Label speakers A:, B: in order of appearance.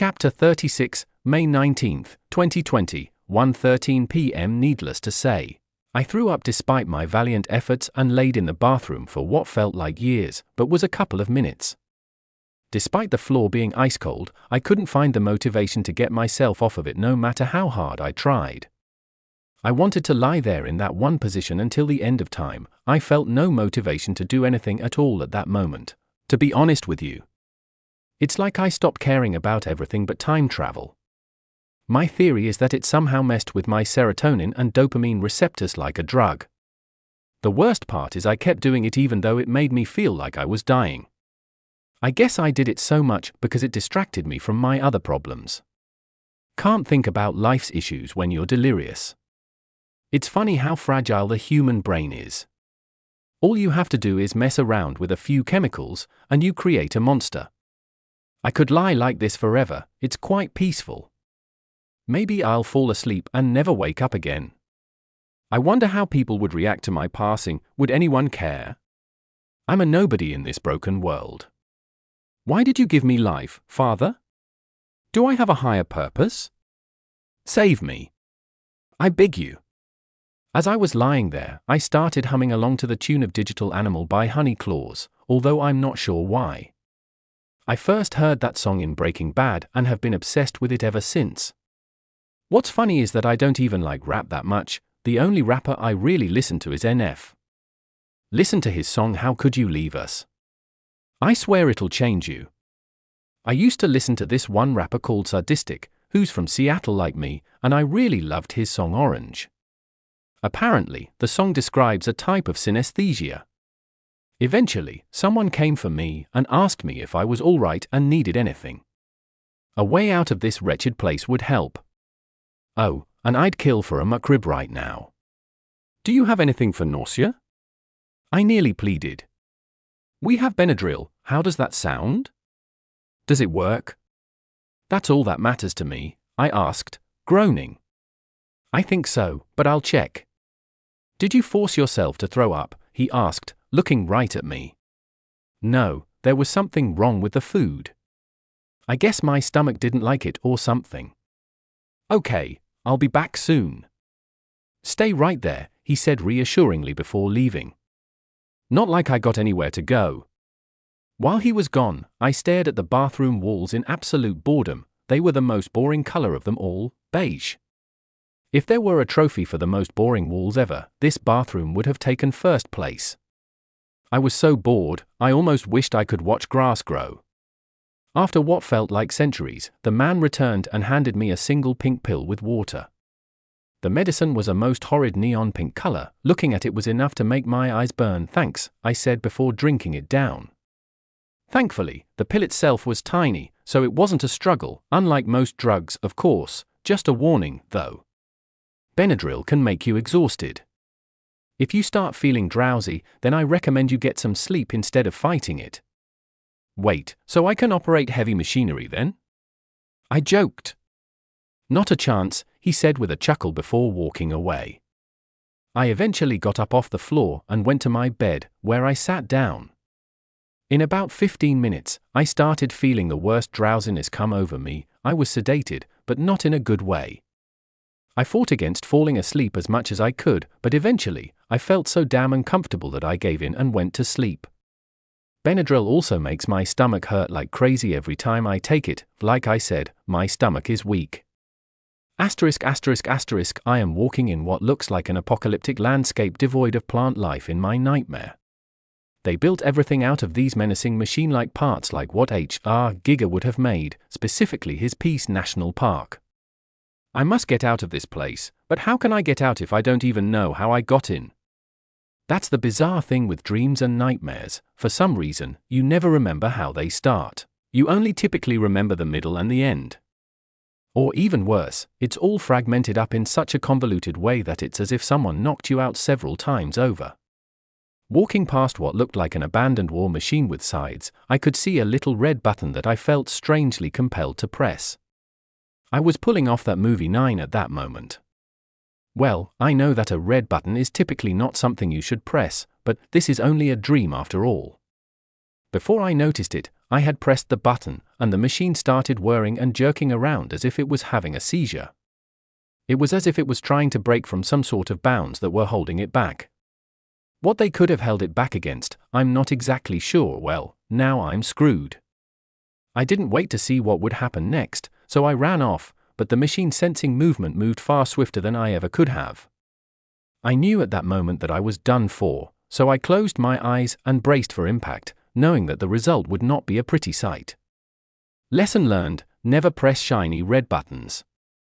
A: Chapter 36, May 19, 2020, 1:13 p.m. Needless to say, I threw up despite my valiant efforts and laid in the bathroom for what felt like years, but was a couple of minutes. Despite the floor being ice cold, I couldn't find the motivation to get myself off of it no matter how hard I tried. I wanted to lie there in that one position until the end of time. I felt no motivation to do anything at all at that moment, to be honest with you. It's like I stopped caring about everything but time travel. My theory is that it somehow messed with my serotonin and dopamine receptors like a drug. The worst part is I kept doing it even though it made me feel like I was dying. I guess I did it so much because it distracted me from my other problems. Can't think about life's issues when you're delirious. It's funny how fragile the human brain is. All you have to do is mess around with a few chemicals, and you create a monster. I could lie like this forever. It's quite peaceful. Maybe I'll fall asleep and never wake up again. I wonder how people would react to my passing. Would anyone care? I'm a nobody in this broken world. Why did you give me life, Father? Do I have a higher purpose? Save me. I beg you. As I was lying there, I started humming along to the tune of Digital Animal by Honey Claws, although I'm not sure why. I first heard that song in Breaking Bad and have been obsessed with it ever since. What's funny is that I don't even like rap that much. The only rapper I really listen to is NF. Listen to his song How Could You Leave Us? I swear it'll change you. I used to listen to this one rapper called Sadistik, who's from Seattle like me, and I really loved his song Orange. Apparently, the song describes a type of synesthesia. Eventually, someone came for me and asked me if I was all right and needed anything. A way out of this wretched place would help. Oh, and I'd kill for a McRib right now. Do you have anything for nausea? I nearly pleaded. We have Benadryl. How does that sound? Does it work? That's all that matters to me, I asked, groaning. I think so, but I'll check. Did you force yourself to throw up? He asked, looking right at me. No, there was something wrong with the food. I guess my stomach didn't like it or something. Okay, I'll be back soon. Stay right there, he said reassuringly before leaving. Not like I got anywhere to go. While he was gone, I stared at the bathroom walls in absolute boredom. They were the most boring color of them all, beige. If there were a trophy for the most boring walls ever, this bathroom would have taken first place. I was so bored, I almost wished I could watch grass grow. After what felt like centuries, the man returned and handed me a single pink pill with water. The medicine was a most horrid neon pink color. Looking at it was enough to make my eyes burn. Thanks, I said before drinking it down. Thankfully, the pill itself was tiny, so it wasn't a struggle, unlike most drugs, of course. Just a warning, though. Benadryl can make you exhausted. If you start feeling drowsy, then I recommend you get some sleep instead of fighting it. Wait, so I can operate heavy machinery then? I joked. Not a chance, he said with a chuckle before walking away. I eventually got up off the floor and went to my bed, where I sat down. In about 15 minutes, I started feeling the worst drowsiness come over me. I was sedated, but not in a good way. I fought against falling asleep as much as I could, but eventually, I felt so damn uncomfortable that I gave in and went to sleep. Benadryl also makes my stomach hurt like crazy every time I take it. Like I said, my stomach is weak. ******, I am walking in what looks like an apocalyptic landscape devoid of plant life in my nightmare. They built everything out of these menacing machine-like parts like what H.R. Giger would have made, specifically his Peace National Park. I must get out of this place, but how can I get out if I don't even know how I got in? That's the bizarre thing with dreams and nightmares. For some reason, you never remember how they start. You only typically remember the middle and the end. Or even worse, it's all fragmented up in such a convoluted way that it's as if someone knocked you out several times over. Walking past what looked like an abandoned war machine with sides, I could see a little red button that I felt strangely compelled to press. I was pulling off that movie 9 at that moment. Well, I know that a red button is typically not something you should press, but this is only a dream after all. Before I noticed it, I had pressed the button, and the machine started whirring and jerking around as if it was having a seizure. It was as if it was trying to break from some sort of bounds that were holding it back. What they could have held it back against, I'm not exactly sure. Well, now I'm screwed. I didn't wait to see what would happen next, so I ran off, but the machine sensing movement moved far swifter than I ever could have. I knew at that moment that I was done for, so I closed my eyes and braced for impact, knowing that the result would not be a pretty sight. Lesson learned: never press shiny red buttons.